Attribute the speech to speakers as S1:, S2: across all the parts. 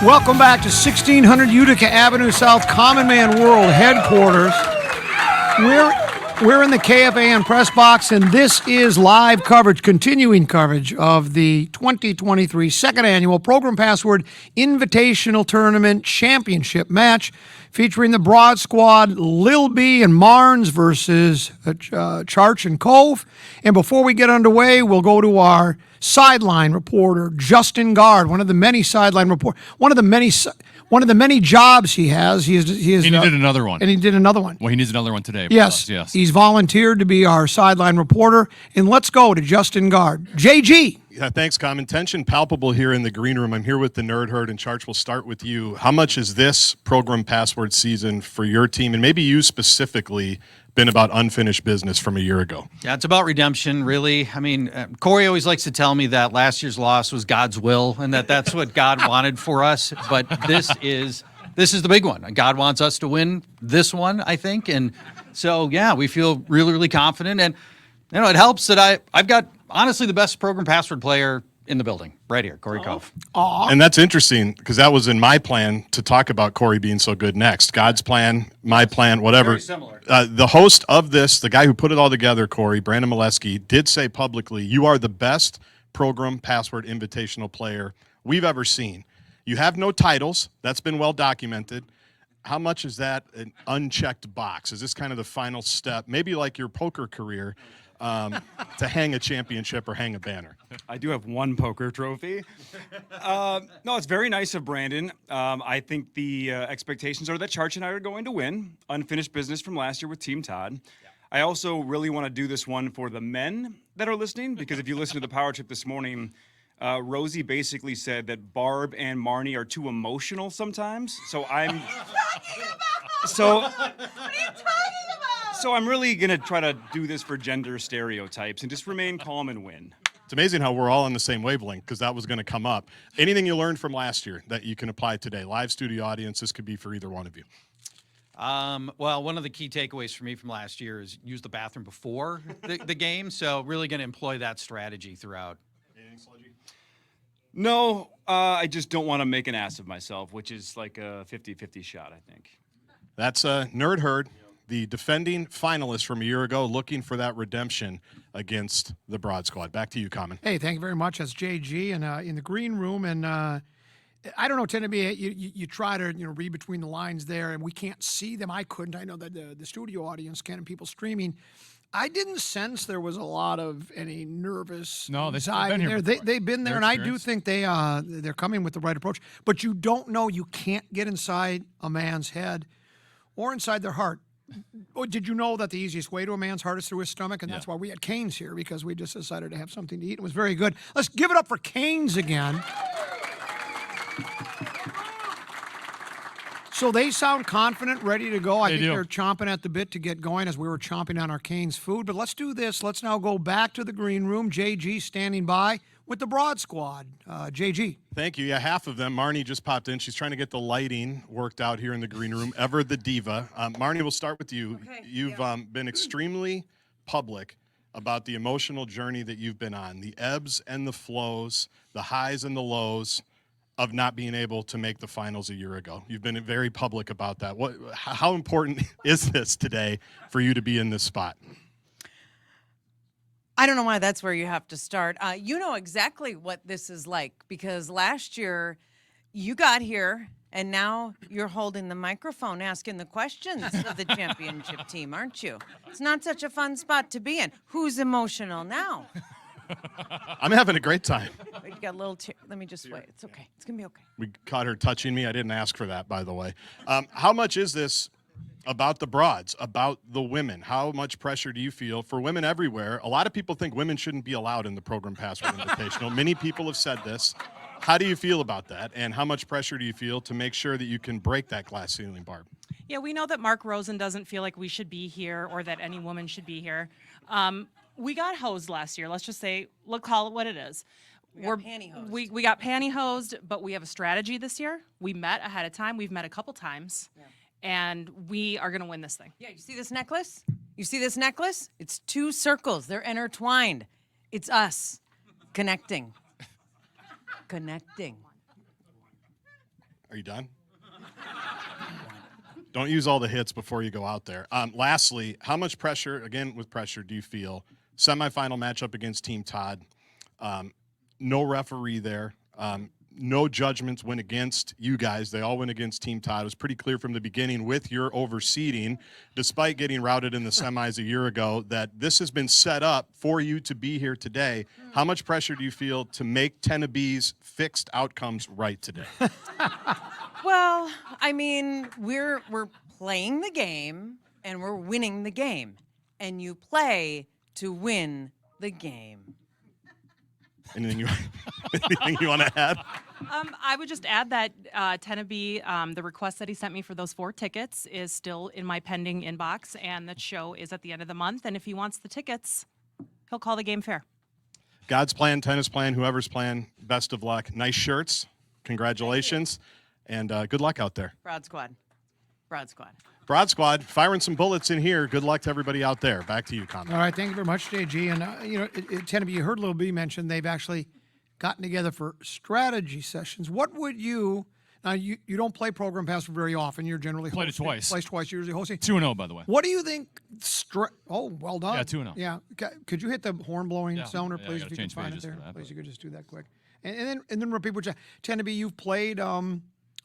S1: Welcome back to 1600 Utica Avenue South, Common Man World headquarters. We're in the KFAN press box, and this is live coverage, continuing coverage of the 2023 second annual Progrum Password Invitational Tournament Championship match featuring the Broad Squad, Lil B and Marnes versus Charch and Cove. And before we get underway, we'll go to our sideline reporter, Justin Gard, one of the many jobs he has. He
S2: did another one.
S1: And he did another one.
S2: Well, he needs another one today.
S1: Yes.
S2: Yes.
S1: He's volunteered to be our sideline reporter. And let's go to Justin Gard. JG.
S3: Yeah, thanks, Common. Tension palpable here in the green room. I'm here with the Nerd Herd, and Charch, we'll start with you. How much has this Progrum Password season for your team, and maybe you specifically, been about unfinished business from a year ago?
S4: Yeah, it's about redemption, really. I mean, Cory always likes to tell me that last year's loss was God's will and that's what God wanted for us. But this is the big one. God wants us to win this one, I think. And so, yeah, we feel really, really confident. And, you know, it helps that I've got, honestly, the best Progrum Password player in the building right here, Cory Cove.
S1: Aww.
S3: And that's interesting because that was in my plan to talk about Cory being so good next. God's plan, my plan, whatever.
S4: Very similar.
S3: The host of this, the guy who put it all together, Cory, Brandon Molesky, did say publicly, you are the best Progrum Password Invitational player we've ever seen. You have no titles. That's been well documented. How much is that an unchecked box? Is this kind of the final step, maybe like your poker career, to hang a championship or hang a banner?
S5: I do have one poker trophy. No, it's very nice of Brandon. I think the expectations are that Charch and I are going to win. Unfinished business from last year with Team Todd. Yeah. I also really want to do this one for the men that are listening, because if you listen to the power trip this morning, Rosie basically said that Barb and Marney are too emotional sometimes. So I'm... So... What are you talking about? So I'm really going to try to do this for gender stereotypes and just remain calm and win.
S3: It's amazing how we're all on the same wavelength, because that was going to come up. Anything you learned from last year that you can apply today? Live studio audience, this could be for either one of you.
S4: Well, one of the key takeaways for me from last year is use the bathroom before the game. So really going to employ that strategy throughout.
S3: Anything, Sludgy?
S5: No, I just don't want to make an ass of myself, which is like a 50-50 shot, I think.
S3: That's Nerd Herd, the defending finalist from a year ago, looking for that redemption against the Broad Squad. Back to you, Common.
S1: Hey, thank you very much. That's JG and in the green room. And I don't know, tend to be you try to read between the lines there, and we can't see them. I couldn't. I know that the studio audience can, and people streaming. I didn't sense there was a lot of any nervous anxiety there. They've been there, and I do think they're coming with the right approach. But you don't know. You can't get inside a man's head or inside their heart. Oh, did you know that the easiest way to a man's heart is through his stomach? And that's why we had Canes here, because we just decided to have something to eat. It was very good. Let's give it up for Canes again. So they sound confident, ready to go. I think they're chomping at the bit to get going, as we were chomping on our Canes food. But let's do this. Let's now go back to the green room. JG standing by with the Broad Squad. JG.
S3: Thank you. Yeah, half of them. Marney just popped in. She's trying to get the lighting worked out here in the green room. Ever the diva. Marney, we'll start with you.
S6: Okay,
S3: You've been extremely public about the emotional journey that you've been on, the ebbs and the flows, the highs and the lows of not being able to make the finals a year ago. You've been very public about that. How important is this today for you to be in this spot?
S6: I don't know why that's where you have to start. You know exactly what this is like, because last year you got here and now you're holding the microphone asking the questions of the championship team, aren't you? It's not such a fun spot to be in. Who's emotional now?
S3: I'm having a great time.
S6: Wait, you got a little let me just wait. It's okay. It's going to be okay.
S3: We caught her touching me. I didn't ask for that, by the way. How much is this about the broads, about the women? How much pressure do you feel for women everywhere? A lot of people think women shouldn't be allowed in the Progrum Password Invitational. Many people have said this. How do you feel about that? And how much pressure do you feel to make sure that you can break that glass ceiling, Barb?
S7: Yeah, we know that Mark Rosen doesn't feel like we should be here or that any woman should be here. We got hosed last year. Let's just say, call it what it is.
S6: We got pantyhosed.
S7: We got pantyhosed, but we have a strategy this year. We met ahead of time. We've met a couple times. Yeah. And we are going to win this thing.
S6: Yeah, you see this necklace? You see this necklace? It's two circles. They're intertwined. It's us connecting. Connecting.
S3: Are you done? Don't use all the hits before you go out there. Lastly, how much pressure, again with pressure, do you feel? Semifinal matchup against Team Todd. No referee there. No judgments went against you guys. They all went against Team Todd. It was pretty clear from the beginning with your overseeding, despite getting routed in the semis a year ago, that this has been set up for you to be here today. How much pressure do you feel to make Tennessee's fixed outcomes right today?
S6: Well, I mean, we're playing the game and we're winning the game. And you play to win the game.
S3: Anything you want to add?
S7: I would just add that Tenneby, the request that he sent me for those 4 tickets is still in my pending inbox, and the show is at the end of the month. And if he wants the tickets, he'll call the game fair.
S3: God's plan, tennis plan, whoever's playing, best of luck. Nice shirts. Congratulations. And good luck out there.
S6: Broad Squad. Broad Squad.
S3: Broad Squad, firing some bullets in here. Good luck to everybody out there. Back to you, Conrad.
S1: All right, thank you very much, JG. And Tennessee, you heard Little B mention they've actually gotten together for strategy sessions. What would you? Now you don't play Program Password very often. You're generally
S2: Played it
S1: hosting.
S2: twice.
S1: Plays twice. You're usually hosting.
S2: 2-0, by the way.
S1: What do you think? Oh, well done.
S2: Yeah, 2-0.
S1: Yeah. Could you hit the horn blowing
S2: Yeah.
S1: sounder,
S2: Yeah, I
S1: please,
S2: gotta
S1: if you can
S2: change
S1: find it
S2: pages
S1: there?
S2: for that,
S1: Please,
S2: but-
S1: you could just do that quick. And then repeat what you tend to be. You've played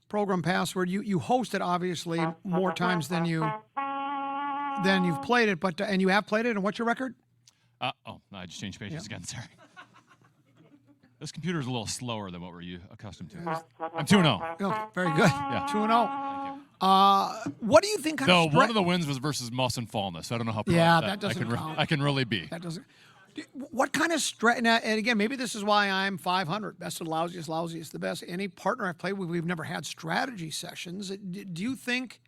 S1: Program Password. You host it obviously more times than you've played it, but and you have played it. And what's your record?
S2: No, I just changed pages again. Sorry. This computer is a little slower than what we're accustomed to. I'm 2-0.
S1: Oh, very good.
S2: Yeah.
S1: 2-0. What do you think? Kind
S2: Though
S1: of
S2: one of the wins was versus Moss and Fallness. So I don't know how proud
S1: Yeah,
S2: of
S1: that doesn't count.
S2: I can really be.
S1: That doesn't. What kind of stress? And again, maybe this is why I'm 500. Best of the lousiest, lousiest the best. Any partner I've played with, we've never had strategy sessions. Do you think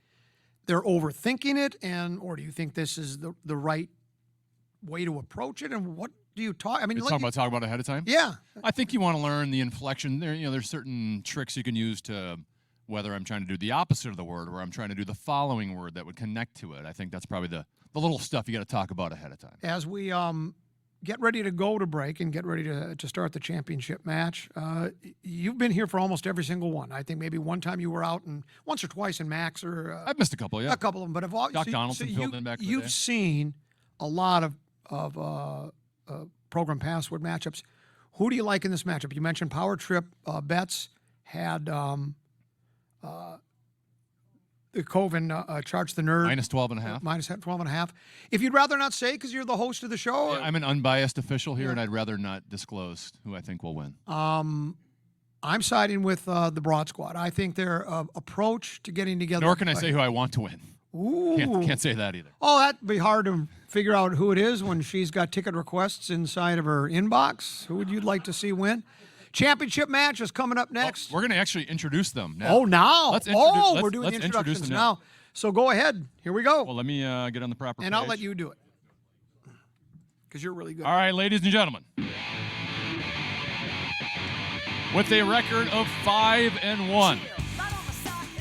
S1: they're overthinking it, or do you think this is the right way to approach it? And what do you talk? I mean,
S2: You're talking about it ahead of time?
S1: Yeah.
S2: I think you want to learn the inflection. There's certain tricks you can use to whether I'm trying to do the opposite of the word or I'm trying to do the following word that would connect to it. I think that's probably the little stuff you got to talk about ahead of time.
S1: As we get ready to go to break and get ready to start the championship match, you've been here for almost every single one. I think maybe one time you were out and once or twice in Max or
S2: I've missed a couple, yeah.
S1: a couple of them. But if all,
S2: Doc Donaldson filled in back in the
S1: you've
S2: day.
S1: seen a lot of Program Password matchups. Who do you like in this matchup? You mentioned Power Trip. Betts had the Cove and Charch the Nerd.
S2: Minus 12.5.
S1: Minus 12.5. If you'd rather not say because you're the host of the show.
S2: Yeah, I'm an unbiased official here, and I'd rather not disclose who I think will win.
S1: I'm siding with the Broad Squad. I think their approach to getting together.
S2: Nor can I say who I want to win.
S1: Ooh.
S2: Can't say that either.
S1: Oh, that'd be hard to figure out who it is when she's got ticket requests inside of her inbox. Who would you like to see win? Championship match is coming up next.
S2: We're going to actually introduce them now.
S1: Oh, now.
S2: Let's
S1: We're doing the
S2: let's introduce
S1: introductions
S2: them
S1: now. So go ahead. Here we go.
S2: Well, let me get on the proper
S1: And
S2: page.
S1: I'll let you do it because you're really good.
S2: All right, ladies and gentlemen. With a record of 5-1,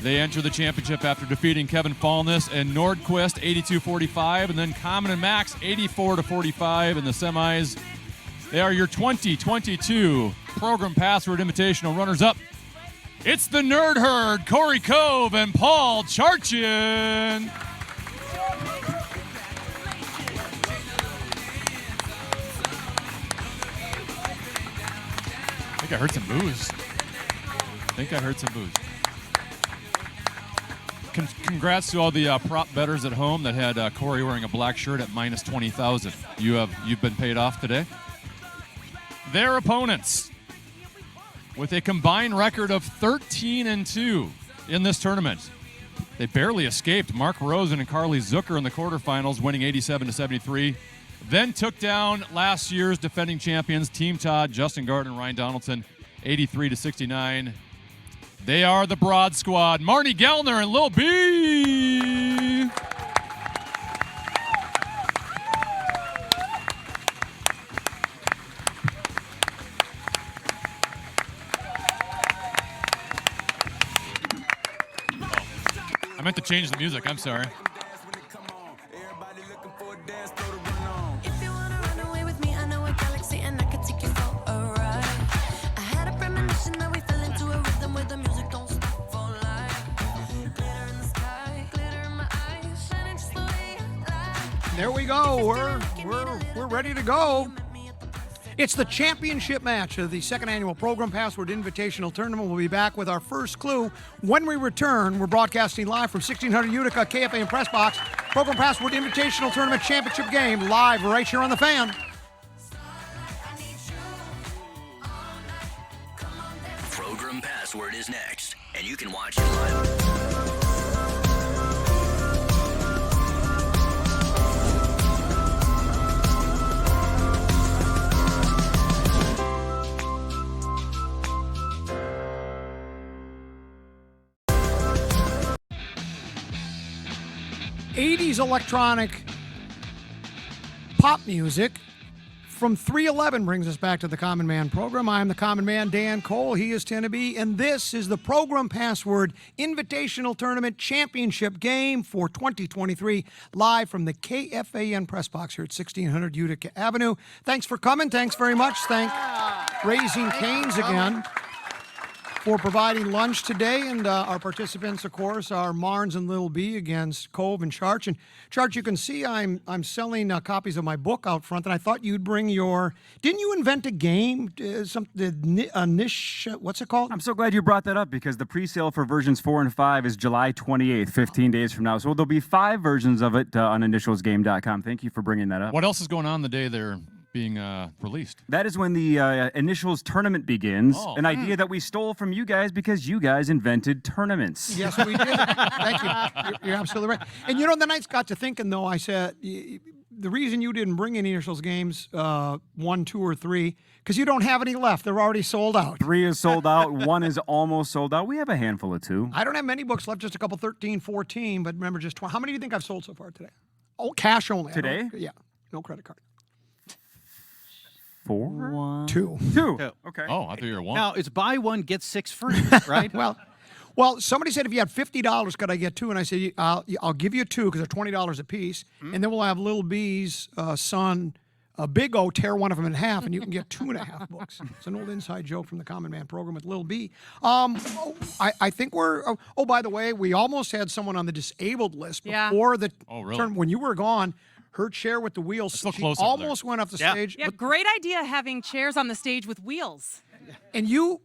S2: they enter the championship after defeating Kevin Fallness and Nordquist 82-45, and then Common and Max 84-45 in the semis. They are your 2022 Program Password Invitational runners-up. It's the Nerd Herd, Cory Cove and Paul Charchian. I think I heard some booze. Congrats to all the prop bettors at home that had Cory wearing a black shirt at minus 20,000. You've been paid off today. Their opponents, with a combined record of 13-2 in this tournament, they barely escaped Mark Rosen and Carly Zucker in the quarterfinals, winning 87-73. Then took down last year's defending champions, Team Todd, Justin Gardner, and Ryan Donaldson, 83-69. They are the Broad Squad, Marney, Gellner, and Lil B. I meant to change the music. I'm sorry.
S8: If you wanna run away with me, I know a galaxy and I can take you for a ride. I had a premonition that we fell into a rhythm where the music don't stop for
S1: There we go. We're ready to go. It's the championship match of the second annual Program Password Invitational Tournament. We'll be back with our first clue when we return. We're broadcasting live from 1600 Utica, KFA and Press Box. Program Password Invitational Tournament Championship game live right here on the Fan.
S9: Program Password is next, and you can watch it live.
S1: '80s electronic pop music from 311 brings us back to the Common Man program. I'm the Common Man, Dan Cole. He is Tenneby, and this is the Program Password Invitational Tournament Championship game for 2023, live from the KFAN Press Box here at 1600 Utica Avenue. Thanks for coming. Thanks very much. Thank Raising Cane's again for providing lunch today. And our participants, of course, are Marnes and Little B against Cove and Charch. And Charch, you can see I'm selling copies of my book out front, and I thought you'd bring your. Didn't you invent a game? A niche? What's it called?
S10: I'm so glad you brought that up because the pre-sale for versions 4 and 5 is July 28th, 15 days from now. So there'll be 5 versions of it on initialsgame.com. Thank you for bringing that up.
S2: What else is going on the day they're being released?
S10: That is when the Initials tournament begins, an idea that we stole from you guys because you guys invented tournaments.
S1: Yes, we did. Thank you. You're absolutely right. And you know, then I got to thinking, though, I said, the reason you didn't bring any Initials games, 1, 2, or 3, because you don't have any left. They're already sold out.
S10: 3 is sold out. 1 is almost sold out. We have a handful of 2.
S1: I don't have many books left, just a couple, 13, 14, but remember, just 20. How many do you think I've sold so far today? Oh, cash only.
S10: Today?
S1: Yeah, no credit card.
S10: 4?
S1: 2.
S10: 2. Okay.
S2: Oh, I thought you were 1.
S4: Now, it's buy 1, get 6 free, right?
S1: Well, somebody said if you had $50, could I get 2? And I said, I'll give you 2 because they're $20 a piece, and then we'll have Little B's son, Big O, tear one of them in half, and you can get 2.5 books. It's an old inside joke from the Common Man program with Little B. I think we're. Oh, by the way, we almost had someone on the disabled list before the turn. When you were gone, her chair with the wheels,
S2: so
S1: she
S2: close over
S1: almost went off the stage.
S7: Yeah, great idea having chairs on the stage with wheels.
S1: And you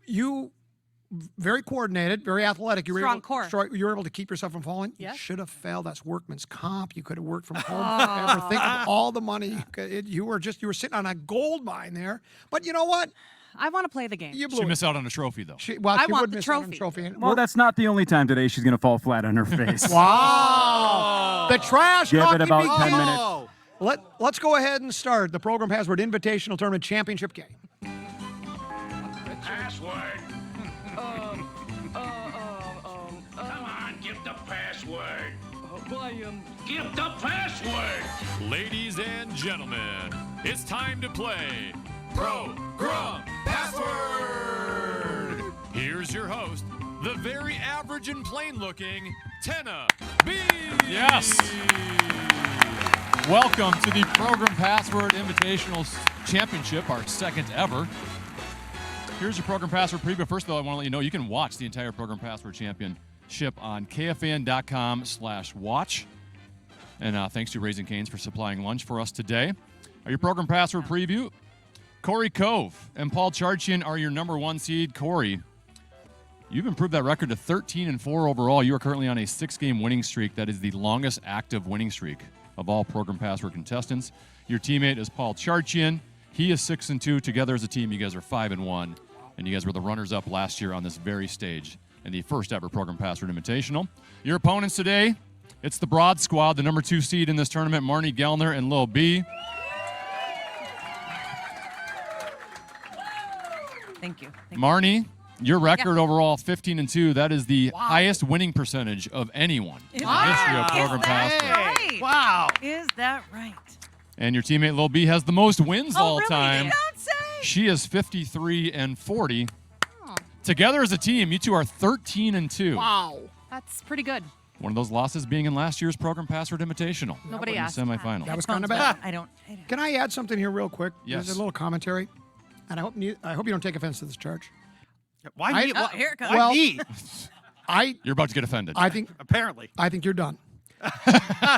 S1: very coordinated, very athletic. You were
S7: Strong
S1: able,
S7: core.
S1: You were able to keep yourself from falling.
S7: Yes.
S1: You should have failed. That's workman's comp. You could have worked from home forever. Think of all the money. You were sitting on a gold mine there. But you know what?
S7: I want to play the game.
S1: You blew
S2: She
S1: it.
S2: missed out on a trophy, though.
S1: She
S7: I want
S1: would
S7: the
S1: miss out on a
S7: trophy.
S1: trophy.
S10: Well, that's not the only time today she's going to fall flat on her face.
S1: Wow. The trash
S10: Give it
S1: talking
S10: about
S1: begins.
S10: 10 minutes.
S1: Let's go ahead and start the Program Password Invitational Tournament Championship game.
S11: Password. Come on, give the password. Give the password.
S12: Ladies and gentlemen, it's time to play Program Password. Here's your host, the very average and plain-looking Tenneby.
S2: Yes. Welcome to the Program Password Invitational Championship, our second ever. Here's your Program Password preview. First of all, I want to let you know you can watch the entire Program Password Championship on kfan.com/watch. And thanks to Raising Cane's for supplying lunch for us today. Your Program Password preview. Cory Cove and Paul Charchian are your number 1 seed. Cory, you've improved that record to 13-4 overall. You are currently on a 6-game winning streak. That is the longest active winning streak of all Program Password contestants. Your teammate is Paul Charchian. He is 6-2. Together as a team, you guys are 5-1. And you guys were the runners-up last year on this very stage in the first ever Program Password Invitational. Your opponents today, it's the Broad Squad, the number 2 seed in this tournament, Marney, Gellner, and Lil B.
S6: Thank you.
S2: Marney, your record overall, 15-2. That is the highest winning percentage of anyone in the history of Program Password.
S6: Right.
S4: Wow.
S6: Is that right?
S2: And your teammate Lil B has the most wins all
S6: really?
S2: time.
S6: Don't say.
S2: She is 53-40. Together as a team, you two are 13-2.
S1: Wow.
S7: That's pretty good.
S2: One of those losses being in last year's Program Password Invitational.
S7: Nobody
S2: in
S7: asked
S2: the semifinal.
S1: That was kind of bad.
S6: I don't.
S1: Can I add something here real quick?
S2: Yes.
S1: There's a little commentary. And I hope you don't take offense to this, Charch.
S4: Why me?
S6: Oh, here it comes.
S4: Why me?
S1: I
S2: You're about to get offended.
S1: think
S4: Apparently.
S1: you're done.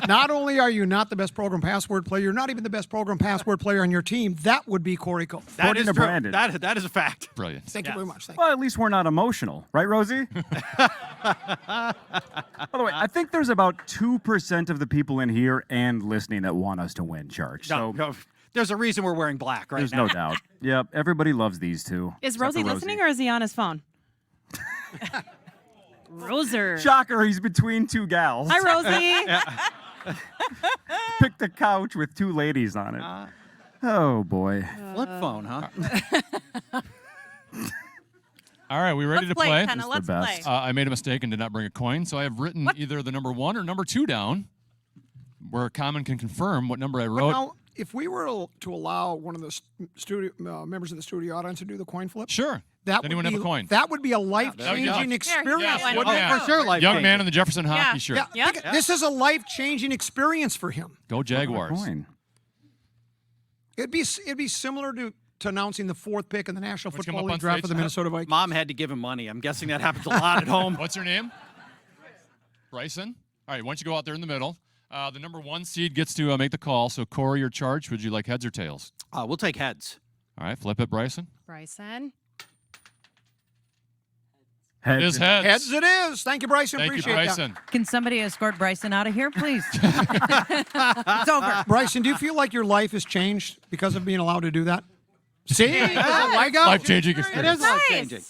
S1: Not only are you not the best program password player, you're not even the best program password player on your team. That would be Cory Cove.
S4: That
S10: According
S4: is
S10: to
S4: true.
S10: Brandon.
S4: That is a fact.
S2: Brilliant.
S1: Thank you very much. Thank
S10: Well, at least we're not emotional, right, Rosie? By the way, I think there's about 2% of the people in here and listening that want us to win, Charch. So
S4: No, there's a reason we're wearing black right
S10: there's
S4: now.
S10: no doubt. Yep, everybody loves these two.
S7: Is
S10: except for
S7: Rosie listening or is he on his phone? Roser.
S10: Shocker, he's between two gals.
S7: Hi, Rosie.
S10: Picked a couch with two ladies on it. Oh, boy.
S4: Flip phone, huh?
S2: All right, we ready
S7: Let's
S2: to
S7: play,
S2: play?
S7: Tenna. Let's
S10: best.
S7: play.
S2: I made a mistake and did not bring a coin, so I have written either the number 1 or number 2 down, where Common can confirm what number I
S1: But
S2: wrote.
S1: now, if we were to allow one of the studio members of the studio audience to do the coin flip,
S2: Sure.
S1: that
S2: Does anyone
S1: would
S2: have
S1: be
S2: a coin?
S1: that would be a
S2: there we go.
S1: life-changing
S7: Here,
S1: experience.
S7: yeah,
S2: Wood man.
S4: For sure, life
S2: Young
S4: changing.
S2: man in the Jefferson hockey
S7: Yeah.
S2: shirt.
S1: Yeah,
S7: Yep.
S1: think- this is a life-changing experience for him.
S2: Go Jaguars.
S10: Coin.
S1: It'd be similar to announcing the 4th pick in the National
S2: What's come
S1: Football
S2: up on
S1: League draft
S2: stage?
S1: for the Minnesota Vikings.
S4: Mom had to give him money. I'm guessing that happens a lot at home.
S2: What's your name? Bryson. All right, why don't you go out there in the middle? The number 1 seed gets to make the call. So Cory or Charch, would you like heads or tails?
S4: We'll take heads.
S2: All right, flip it, Bryson.
S7: Bryson.
S2: It is heads.
S1: Heads it is. Thank you, Bryson.
S2: Thank you,
S1: Appreciate
S2: Bryson.
S6: Can somebody escort Bryson out of here, please? It's over.
S1: that. Bryson, do you feel like your life has changed because of being allowed to do that? See? I go.
S2: Life-changing
S4: It
S2: experience.
S4: is life-changing.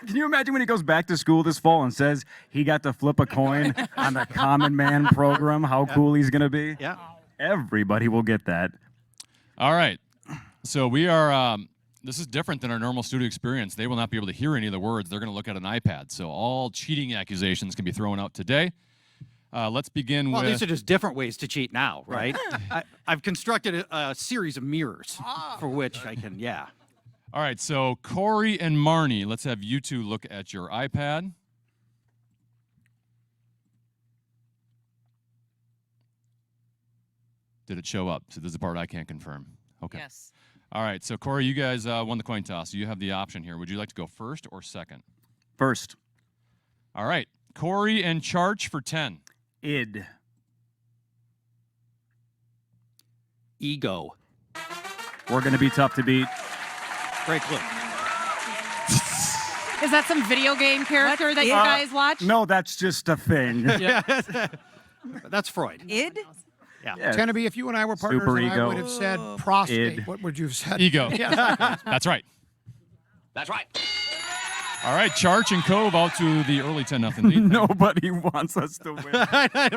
S10: Can you imagine when he goes back to school this fall and says he got to flip a coin on the Common Man program, how cool he's going to be?
S4: Yeah.
S10: Everybody will get that.
S2: All right. So we are, this is different than our normal studio experience. They will not be able to hear any of the words. They're going to look at an iPad. So all cheating accusations can be thrown out today. Let's begin
S4: Well,
S2: with...
S4: these are just different ways to cheat now, right? I've constructed a series of mirrors for which I can, yeah.
S2: All right, so Cory and Marney, let's have you two look at your iPad. Did it show up? So this is the part I can't confirm. Okay.
S6: Yes.
S2: All right, so Cory, you guys won the coin toss. So you have the option here. Would you like to go first or second?
S10: First,
S2: All right, Cory and Charch for 10.
S10: id.
S4: Ego.
S10: We're going to be tough to beat.
S4: Great clue.
S7: Is that some video game character that you guys watch?
S10: No, that's just a thing.
S4: That's Freud.
S6: Id?
S4: Yeah.
S10: Yeah.
S1: Tenneby, if you and I were partners,
S10: Super
S1: and I
S10: ego.
S1: would have said prostate.
S10: Id.
S1: What would you have said?
S2: Ego. That's right.
S9: That's right.
S2: All right, Charch and Cove out to the early 10-0 lead.
S10: Nobody wants us to win.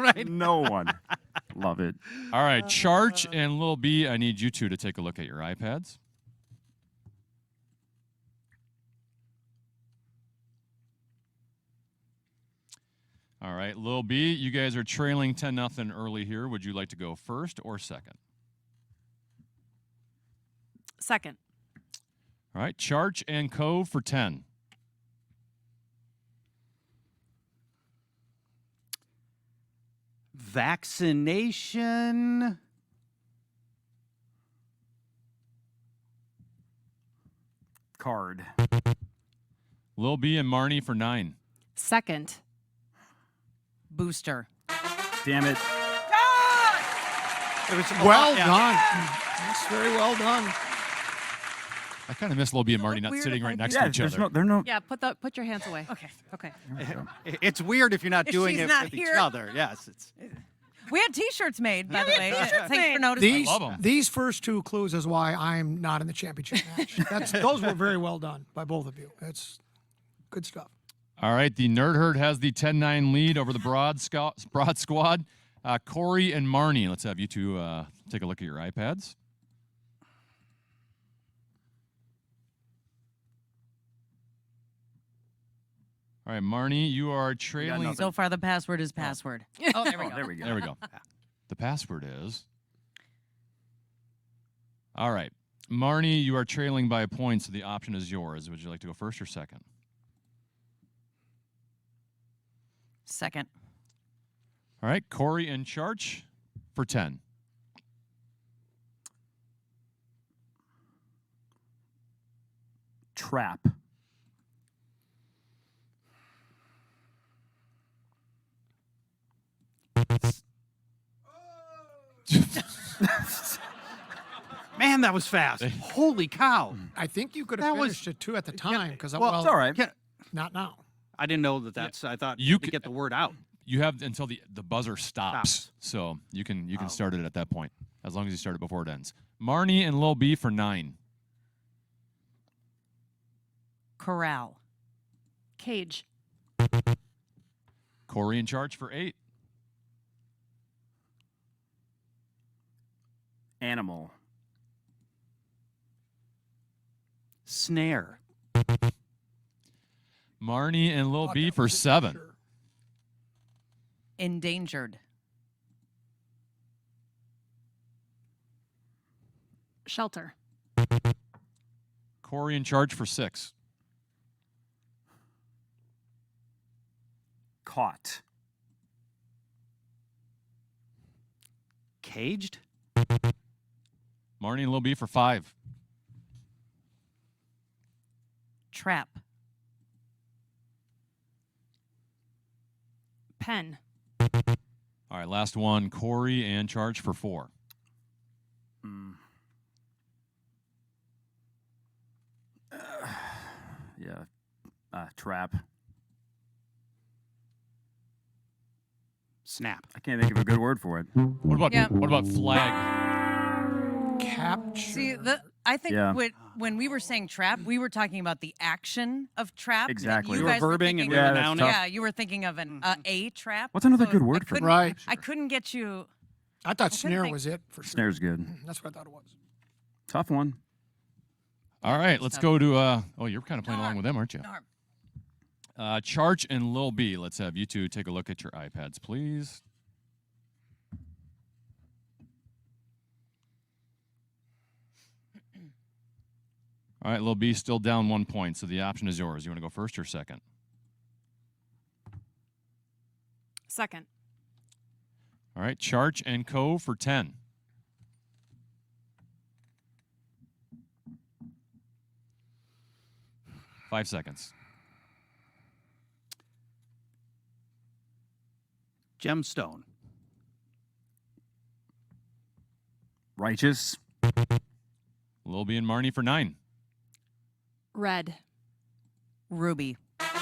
S4: Right.
S10: No one. Love it.
S2: All right, Charch and Lil B, I need you two to take a look at your iPads. All right, Lil B, you guys are trailing 10-0 early here. Would you like to go first or second?
S7: Second.
S2: All right, Charch and Cove for 10.
S4: Vaccination.
S10: Card.
S2: Lil B and Marney for 9.
S7: Second.
S6: Booster.
S10: Damn it.
S4: It was
S1: Well
S4: yeah.
S1: done. That's very well done.
S2: I kind of miss Lil B and Marney not
S6: weird
S2: sitting
S6: if I
S2: right next
S10: Yeah,
S2: to each
S10: there's
S2: other.
S10: no, they're no.
S7: Yeah, put your hands away. Okay. Okay.
S4: It's weird if you're not
S6: If
S4: doing
S6: she's
S4: it
S6: not
S4: with
S6: here.
S4: each other. Yes, it's
S6: We had T-shirts made, by the way. Thanks
S7: made.
S6: for noticing.
S1: These
S2: love 'em.
S1: these first two clues is why I'm not in the championship match. Those were very well done by both of you. That's good stuff.
S2: All right, the Nerd Herd has the 10-9 lead over the Broad Squad. Cory and Marney, let's have you two take a look at your iPads. All right, Marney, you are trailing.
S6: So far, the password is password. Oh, there we go.
S10: There we go.
S2: There we go. The password is. All right. Marney, you are trailing by a point, so the option is yours. Would you like to go first or second?
S6: Second.
S2: All right. Cory and Charch for 10.
S10: Trap.
S4: Man, that was fast. Holy cow.
S1: I think you could have
S4: That was-
S1: finished it too at the time because
S4: well,
S10: It's all right.
S1: not now.
S4: I didn't know that's. I thought
S2: You
S4: you could
S2: could-
S4: get the word out.
S2: You have until the buzzer stops,
S4: Stops.
S2: so you can start it at that point as long as you start it before it ends. Marney and Lil B for 9.
S6: Corral.
S7: Cage.
S2: Cory and Charch for 8.
S10: Animal.
S4: Snare.
S2: Marney and Lil B for 7.
S6: Endangered.
S7: Shelter.
S2: Cory and Charch for 6.
S10: Caught.
S4: Caged.
S2: Marney and Lil B for 5.
S6: Trap.
S7: Pen.
S2: All right, last one. Cory and Charch for 4.
S10: Yeah. Trap.
S4: Snap.
S10: I can't think of a good word for it.
S2: What
S6: Yeah.
S2: about flag?
S1: Capture.
S6: See, I think
S10: Yeah.
S6: when we were saying trap, we were talking about the action of trap. and
S10: Exactly.
S6: You
S10: You were
S6: guys were
S4: verbing and
S6: thinking
S4: we were
S6: of-
S10: nouning.
S6: Yeah, you were thinking of a trap.
S10: What's another
S6: So
S10: good
S6: I
S10: word for
S6: couldn't-
S1: Right.
S6: I couldn't get you.
S1: I thought snare
S6: think-
S1: was it for sure.
S10: Snare's good.
S1: That's what I thought it was.
S10: Tough one.
S2: All right, let's go to. Oh, you're kind of playing along
S6: Norm.
S2: with them, aren't you?
S6: Norm.
S2: Charch and Lil B. Let's have you two take a look at your iPads, please. All right, Lil B still down 1 point, so the option is yours. You want to go first or second?
S7: Second.
S2: All right, Charch and Cove for 10. Five seconds.
S4: Gemstone.
S10: Righteous.
S2: Lil B and Marney for 9.
S7: Red.
S6: Ruby.
S4: Yeah.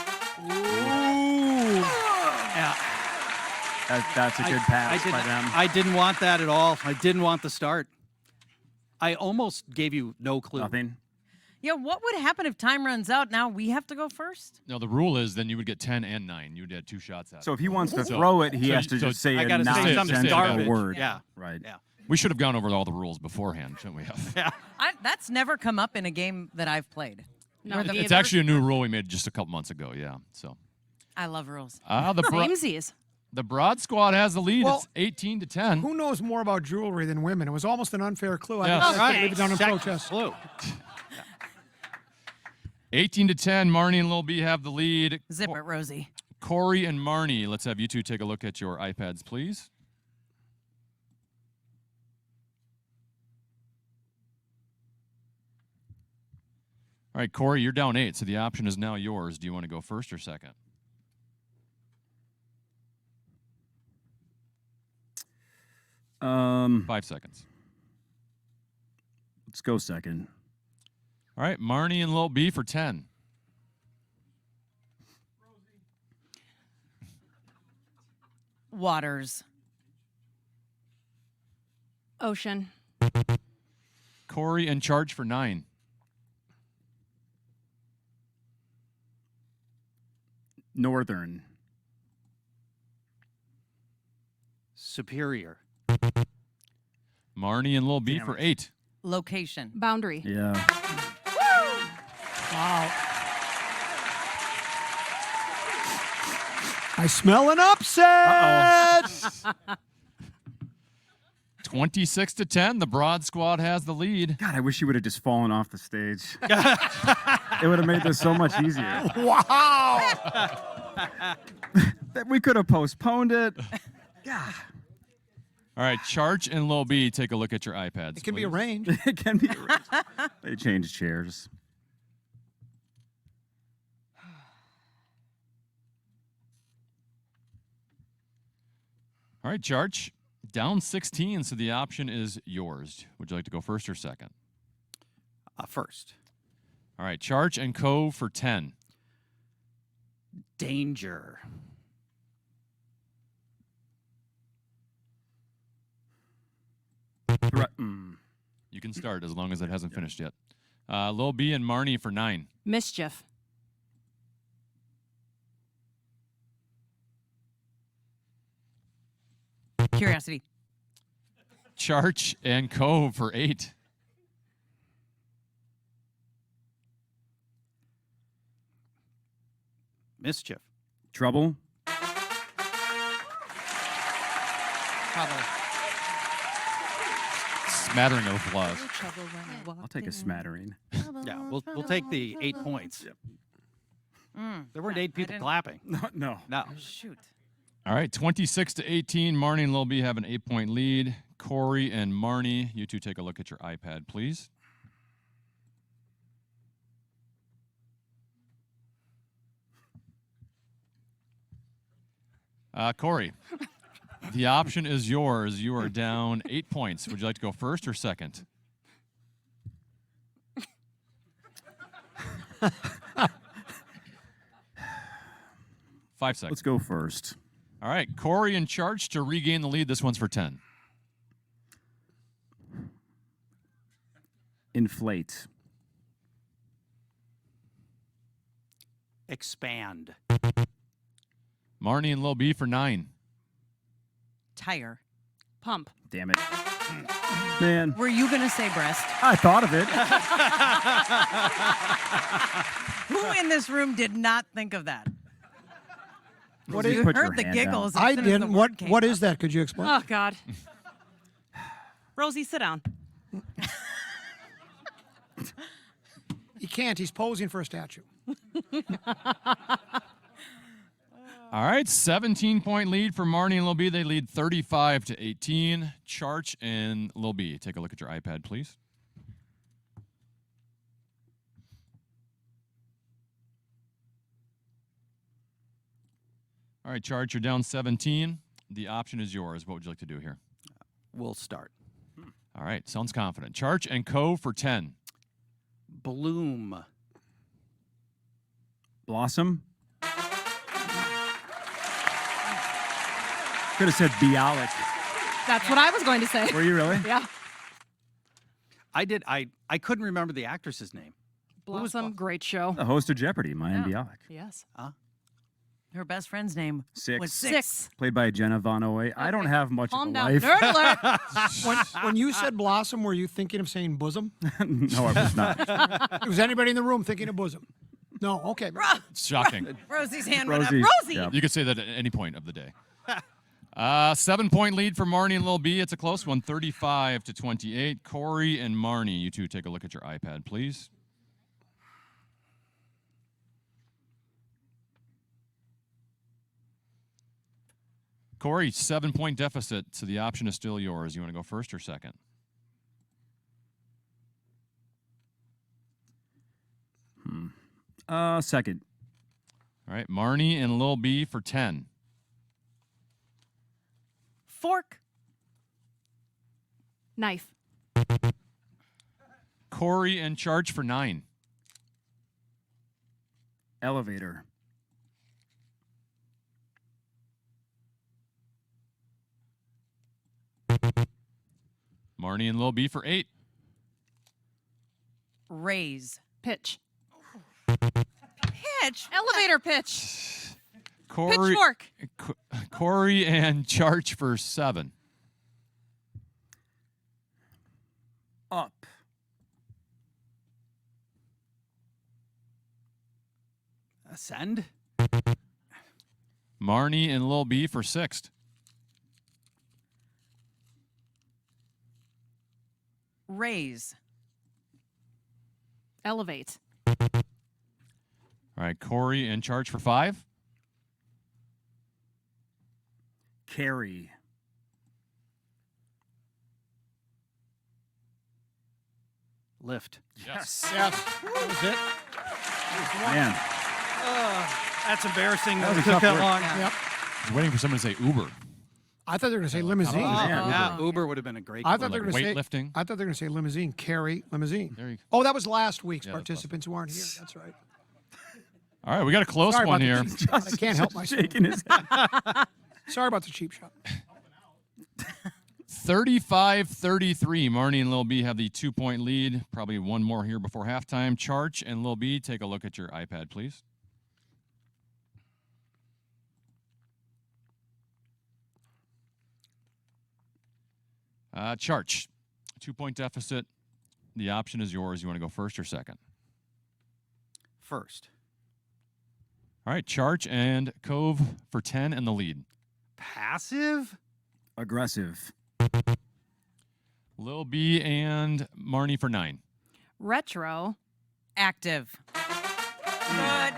S10: That's a good pass by them.
S4: I didn't want that at all. I didn't want the start. I almost gave you no clue.
S10: Nothing.
S6: Yeah, what would happen if time runs out? Now we have to go first?
S2: No, the rule is then you would get 10 and 9. You would have 2 shots at it.
S10: So if he wants to
S2: So-
S10: throw it, he
S2: so-
S10: has to
S2: so
S10: just say
S4: I
S10: a
S4: gotta say
S2: something
S10: nonsensical
S2: garbage.
S10: word.
S4: Yeah.
S10: Right.
S4: Yeah.
S2: We should have gone over all the rules beforehand, shouldn't we have?
S4: Yeah.
S6: That's never come up in a game that I've played.
S7: No,
S6: You're the
S2: It's
S7: neither.
S2: actually a new rule we made just a couple months ago, yeah. So
S6: I love rules.
S7: Samesies.
S2: the Broad Squad has the lead.
S1: Well,
S2: It's 18 to 10.
S1: Who knows more about jewelry than women? It was almost an unfair clue.
S2: Yes.
S1: I just
S4: Right.
S1: leave it down in
S4: Second
S1: protest.
S4: clue.
S2: 18 to 10. Marney and Lil B have the lead.
S6: Zip it, Rosie.
S2: Cory and Marney, let's have you two take a look at your iPads, please. All right, Cory, you're down 8, so the option is now yours. Do you want to go first or second?
S10: Um,
S2: 5 seconds.
S10: let's go second.
S2: All right, Marney and Lil B for 10.
S6: Waters.
S7: Ocean.
S2: Cory and Charch for 9.
S10: Northern.
S4: Superior.
S2: Marney and Lil B
S10: Damn
S2: for
S10: it.
S2: 8.
S6: Location.
S7: Boundary.
S10: Yeah.
S1: Wow. I smell an upset.
S2: 26 to 10. The Broad Squad has the lead.
S10: God, I wish you would have just fallen off the stage. It would have made this so much easier.
S1: Wow.
S10: We could have postponed it. God.
S2: All right, Charch and Lil B, take a look at your iPads.
S1: It can be
S2: please.
S1: arranged.
S10: It can be arranged. They changed chairs.
S2: All right, Charch, down 16, so the option is yours. Would you like to go first or second?
S4: First.
S2: All right, Charch and Cove for 10.
S4: Danger.
S2: You can start as long as it hasn't finished yet. Lil B and Marney for 9.
S7: Mischief.
S6: Curiosity.
S2: Charch and Cove for 8.
S4: Mischief.
S10: Trouble.
S6: Trouble.
S2: Smattering of applause.
S10: I'll take a smattering.
S4: Yeah, we'll take the 8 points. There weren't 8 people clapping.
S10: No.
S4: No.
S6: Shoot.
S2: All right, 26 to 18. Marney and Lil B have an 8-point lead. Cory and Marney, you two take a look at your iPad, please. Cory, the option is yours. You are down 8 points. Would you like to go first or second? Five seconds.
S10: Let's go first.
S2: All right, Cory and Charch to regain the lead. This one's for 10.
S10: Inflate.
S4: Expand.
S2: Marney and Lil B for 9.
S6: Tire.
S7: Pump.
S10: Damn it. Man,
S6: Were you going to say breast?
S10: I thought of it.
S6: Who in this room did not think of that?
S1: What
S10: Rosie,
S1: is?
S10: put your
S6: Heard the
S10: hand down.
S6: giggles.
S1: I
S6: as soon as the
S1: didn't.
S6: word
S1: What?
S6: came
S1: What
S6: up.
S1: is that? Could you explain?
S7: Oh, God. Rosie, sit down.
S1: He can't. He's posing for a statue.
S2: All right, 17-point lead for Marney and Lil B. They lead 35 to 18. Charch and Lil B. Take a look at your iPad, please. All right, Charch, you're down 17. The option is yours. What would you like to do here?
S4: We'll start.
S2: All right, sounds confident. Charch and Cove for 10.
S4: Bloom.
S10: Blossom. Could have said Bialik.
S7: That's what I was going to say.
S10: Were you really?
S7: Yeah.
S4: I did. I couldn't remember the actress's name.
S7: Blossom, great show.
S10: The host of Jeopardy, Mayan Bialik.
S7: Yes.
S6: Her best friend's name
S10: Six.
S6: was Six.
S10: Played by Jenna Von Oy. I don't have much
S7: Calm
S10: of a
S7: down.
S10: life.
S7: Nerd alert.
S1: When you said blossom, were you thinking of saying bosom?
S10: No, I was not.
S1: Was anybody in the room thinking of bosom? No. Okay.
S2: It's shocking.
S6: Rosie's hand went up.
S10: Rosie.
S6: Rosie!
S10: Yeah.
S2: You could say that at any point of the day. 7-point lead for Marney and Lil B. It's a close one, 35 to 28. Cory and Marney, you two take a look at your iPad, please. Cory, 7-point deficit, so the option is still yours. You want to go first or second?
S10: Second.
S2: All right, Marney and Lil B for 10.
S6: Fork.
S7: Knife.
S2: Cory and Charch for 9.
S10: Elevator.
S2: Marney and Lil B for 8.
S6: Raise.
S7: Pitch.
S6: Pitch.
S7: Elevator pitch.
S2: Cory,
S7: Pitchfork.
S2: Cory and Charch for 7.
S10: Up.
S4: Ascend.
S2: Marney and Lil B for 6.
S6: Raise.
S7: Elevate.
S2: All right, Cory and Charch for 5.
S10: Carry.
S4: Lift.
S2: Yes.
S1: Yes. That was it.
S10: Man.
S4: That's embarrassing.
S10: That was a
S4: Took
S10: tough
S4: that
S10: word.
S4: long.
S1: Yep.
S2: I was waiting for someone to say Uber.
S1: I thought they were going to say limousine.
S4: Yeah, Uber would have been a great.
S1: I thought they were going to say
S2: weightlifting.
S1: I thought they were going to say limousine. Carry limousine.
S2: There you go.
S1: Oh, that was last week's
S2: Yeah, that was
S1: participants who aren't here. That's right.
S2: All right, we got a close
S1: Sorry
S2: one
S1: about
S2: here.
S1: the cheap shot. I can't help myself.
S10: Shaking his head.
S1: Sorry about the cheap shot.
S2: 35-33. Marney and Lil B have the 2-point lead. Probably one more here before halftime. Charch and Lil B, take a look at your iPad, please. Charch, 2-point deficit. The option is yours. You want to go first or second?
S4: First.
S2: All right, Charch and Cove for 10 and the lead.
S4: Passive?
S10: Aggressive.
S2: Lil B and Marney for 9.
S7: Retro.
S6: Active. Good.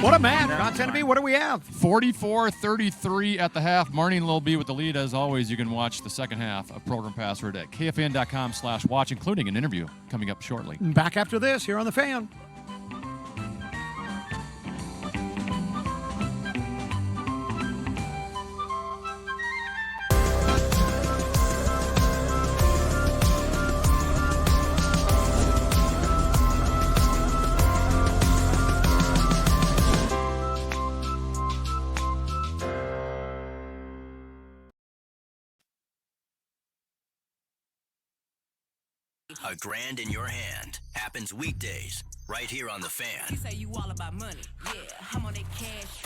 S1: What a match. John Teneby, what do we have?
S2: 44-33 at the half. Marney and Lil B with the lead. As always, you can watch the second half of Program Password at kfan.com/watch, including an interview coming up shortly.
S1: Back after this here on The Fan.
S9: A grand in your hand happens weekdays right here on The Fan.
S8: Say you all about money. Yeah, I'm on that cash.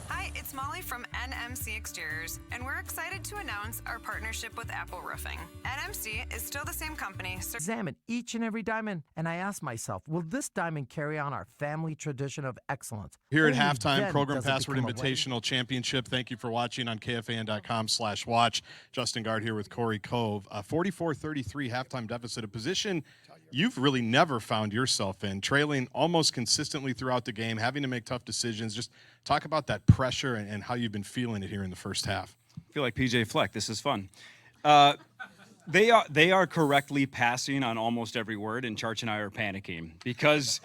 S13: Hi, it's Molly from NMC Exteriors, and we're excited to announce our partnership with Apple Roofing. NMC is still the same company.
S14: Examine each and every diamond, and I ask myself, will this diamond carry on our family tradition of excellence?
S3: Here at
S14: Only
S3: halftime,
S14: then
S3: Program
S14: does it
S3: Password
S14: become a
S3: Invitational Championship. Thank you for watching on kfan.com/watch. Justin Guard here with Cory Cove. 44-33 halftime deficit, a position you've really never found yourself in, trailing almost consistently throughout the game, having to make tough decisions. Just talk about that pressure and how you've been feeling it here in the first half.
S5: I feel like PJ Fleck. This is fun. They are correctly passing on almost every word, and Charch and I are panicking because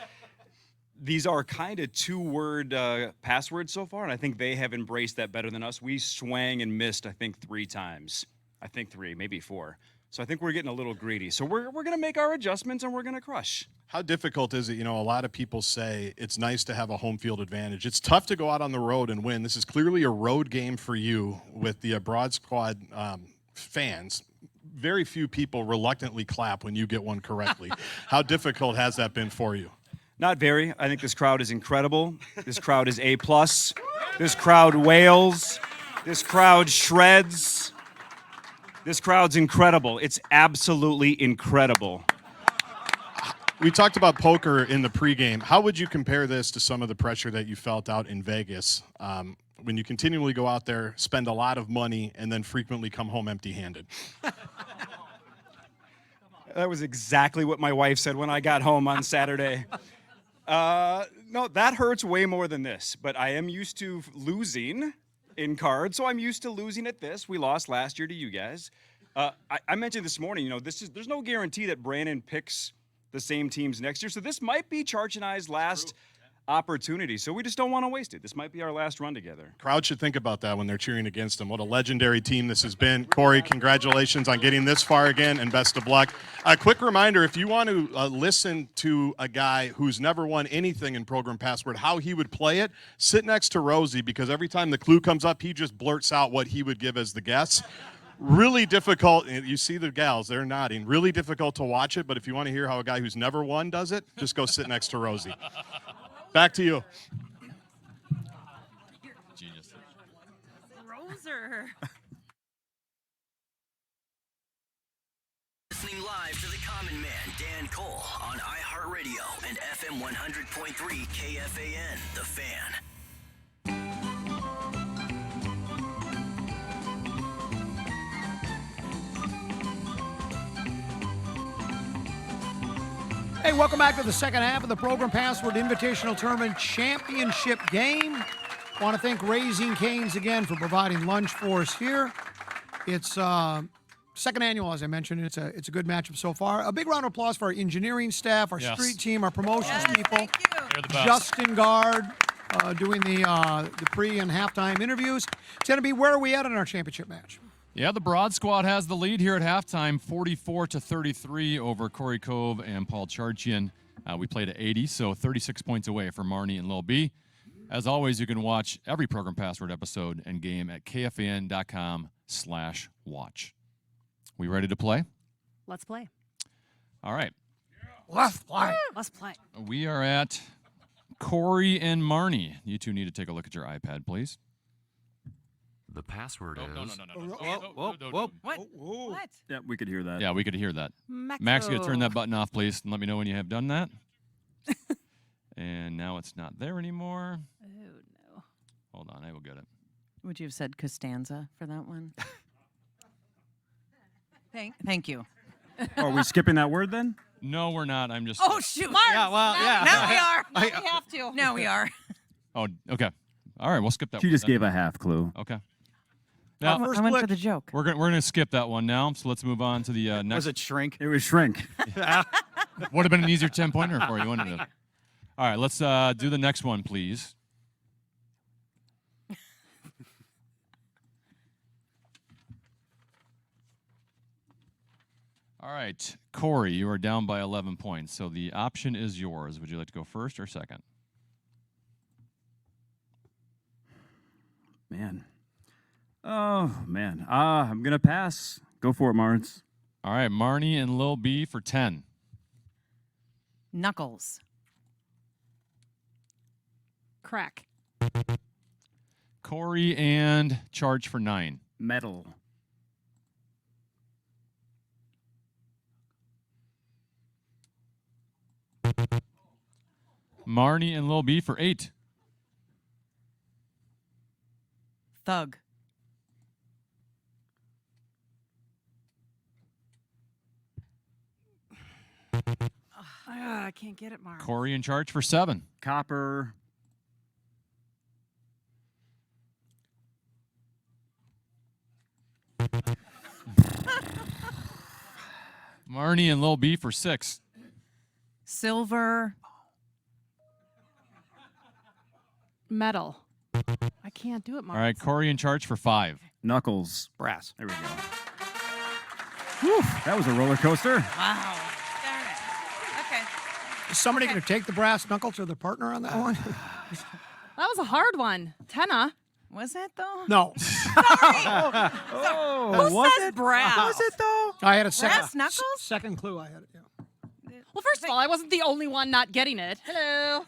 S5: these are kind of 2-word passwords so far, and I think they have embraced that better than us. We swang and missed, I think, 3 times. I think 3, maybe 4. So I think we're getting a little greedy. So we're going to make our adjustments, and we're going to crush.
S3: How difficult is it? You know, a lot of people say it's nice to have a home field advantage. It's tough to go out on the road and win. This is clearly a road game for you with the Broad Squad fans. Very few people reluctantly clap when you get one correctly. How difficult has that been for you?
S5: Not very. I think this crowd is incredible. This crowd is A+. This crowd wails. This crowd shreds. This crowd's incredible. It's absolutely incredible.
S3: We talked about poker in the pregame. How would you compare this to some of the pressure that you felt out in Vegas when you continually go out there, spend a lot of money, and then frequently come home empty-handed?
S5: That was exactly what my wife said when I got home on Saturday. No, that hurts way more than this, but I am used to losing in cards, so I'm used to losing at this. We lost last year to you guys. I mentioned this morning, you know, there's no guarantee that Brandon picks the same teams next year, so this might be Charch and I's last opportunity, so we just don't want to waste it. This might be our last run together.
S3: Crowd should think about that when they're cheering against them. What a legendary team this has been. Cory, congratulations on getting this far again, and best of luck. A quick reminder, if you want to listen to a guy who's never won anything in Program Password, how he would play it, sit next to Rosie, because every time the clue comes up, he just blurts out what he would give as the guess. Really difficult. You see the gals, they're nodding. Really difficult to watch it, but if you want to hear how a guy who's never won does it, just go sit next to Rosie. Back to you.
S2: Genius.
S7: Roser.
S9: Listening live to the Common Man, Dan Cole, on iHeartRadio and FM 100.3 KFAN, The Fan.
S1: Hey, welcome back to the second half of the Program Password Invitational Tournament Championship game. Want to thank Raising Cane's again for providing lunch for us here. It's second annual, as I mentioned. It's a good matchup so far. A big round of applause for our engineering staff, our
S2: Yes.
S1: street team, our promotions people.
S6: Thank you.
S2: They're the best.
S1: Justin Guard doing the pre and halftime interviews. Tenneby, where are we at in our championship match?
S2: Yeah, the Broad Squad has the lead here at halftime, 44-33 over Cory Cove and Paul Charchian. We played at 80, so 36 points away from Marney and Lil B. As always, you can watch every Program Password episode and game at kfan.com/watch. We ready to play?
S7: Let's play.
S2: All right.
S1: Let's play.
S7: Let's play.
S2: We are at Cory and Marney. You two need to take a look at your iPad, please.
S12: The password is.
S2: No.
S6: What?
S10: Yeah, we could hear that.
S2: Yeah, we could hear that. Max, you got to turn that button off, please, and let me know when you have done that. And now it's not there anymore.
S7: Oh, no.
S2: Hold on, I will get it.
S6: Would you have said Costanza for that one? Thank you.
S10: Are we skipping that word then?
S2: No, we're not. I'm just.
S6: Oh, shoot.
S4: Yeah, well, yeah.
S6: Now we are.
S7: Now we have to.
S6: Now we are.
S2: Oh, okay. All right, we'll skip that
S10: She
S2: one.
S10: just
S2: then.
S10: gave a half clue.
S2: Okay.
S6: I
S2: Now,
S6: went for the joke.
S2: we're gonna skip that one now, so let's move on to the next.
S4: Was it shrink?
S10: It was shrink.
S2: Would have been an easier 10-pointer for you, wouldn't it? All right, let's do the next one, please. All right, Cory, you are down by 11 points, so the option is yours. Would you like to go first or second?
S10: Man. Oh, man. I'm going to pass. Go for it, Marnes.
S2: All right, Marney and Lil B for 10.
S6: Knuckles.
S7: Crack.
S2: Cory and Charch for 9.
S10: Metal.
S2: Marney and Lil B for 8.
S6: Thug.
S7: I can't get it, Mark.
S2: Cory and Charch for 7.
S10: Copper.
S2: Marney and Lil B for 6.
S6: Silver.
S7: Metal. I can't do it, Mark.
S2: All right, Cory and Charch for 5.
S10: Knuckles.
S4: Brass.
S10: There we go. Whew, that was a roller coaster.
S6: Wow. Darn it. Okay.
S1: Is somebody going to take the brass knuckles or their partner on that one?
S7: That was a hard one. Tenna.
S6: Was it though?
S1: No.
S10: Oh,
S6: Who
S10: was
S6: says
S10: it?
S6: brass?
S10: Was it though?
S1: I had a second.
S6: Brass knuckles?
S1: Second clue. I had it. Yeah.
S7: Well, first of all, I wasn't the only one not getting it. Hello.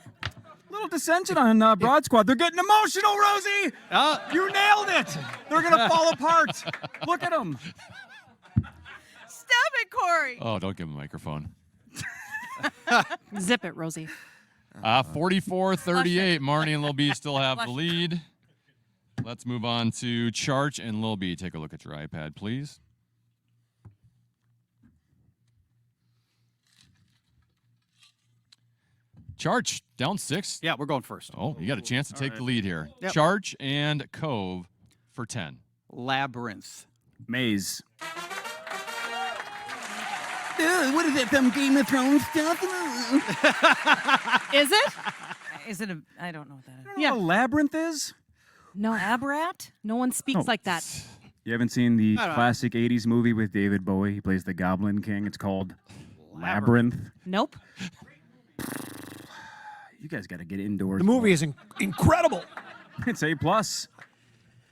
S10: Little dissension on Broad Squad. They're getting emotional, Rosie. You nailed it. They're gonna fall apart. Look at them.
S6: Stop it, Cory.
S2: Oh, don't give him a microphone.
S7: Zip it, Rosie.
S2: 44-38. Marney and Lil B still have the lead. Let's move on to Charch and Lil B. Take a look at your iPad, please. Charch, down 6.
S4: Yeah, we're going first.
S2: Oh, you got a chance to take
S10: right.
S2: the lead here.
S4: Yep.
S2: Charch and Cove for 10.
S4: Labyrinth.
S10: Maze.
S4: What is it, some Game of Thrones stuff?
S7: Is it?
S6: Is it a? I don't know what that is.
S10: You know what a labyrinth is?
S7: No.
S6: Labrat?
S7: No one speaks
S10: Oh.
S7: like that.
S10: You haven't seen the
S4: I don't know.
S10: classic 80s movie with David Bowie? He plays the Goblin King. It's called Labyrinth.
S7: Nope.
S10: You guys got to get indoors.
S1: The movie is incredible.
S10: It's A+.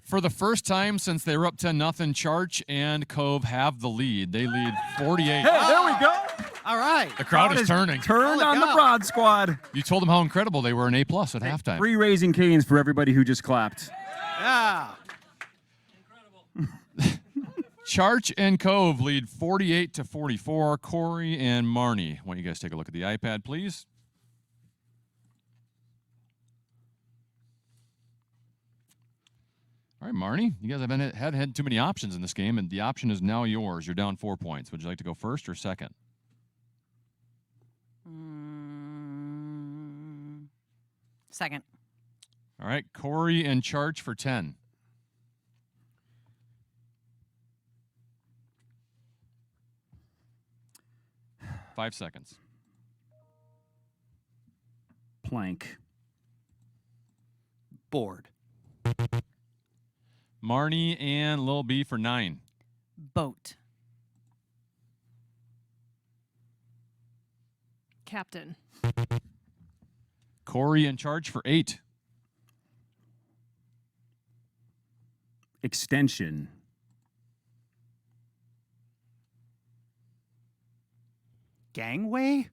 S2: For the first time since they were up 10-0, Charch and Cove have the lead. They lead 48.
S10: Hey, there we go.
S4: All right.
S2: The crowd is turning.
S10: Turned
S4: Holy
S10: on the
S4: cow.
S10: Broad Squad.
S2: You told them how incredible they were in A+ at halftime.
S10: 3 Raising Canes for everybody who just clapped.
S4: Yeah.
S2: Charch and Cove lead 48-44. Cory and Marney. Why don't you guys take a look at the iPad, please? All right, Marney, you guys haven't had too many options in this game, and the option is now yours. You're down 4 points. Would you like to go first or second?
S6: Second.
S2: All right, Cory and Charch for 10. $5 seconds.
S10: Plank.
S4: Board.
S2: Marney and Lil B for 9.
S6: Boat.
S7: Captain.
S2: Cory and Charch for 8.
S10: Extension.
S4: Gangway?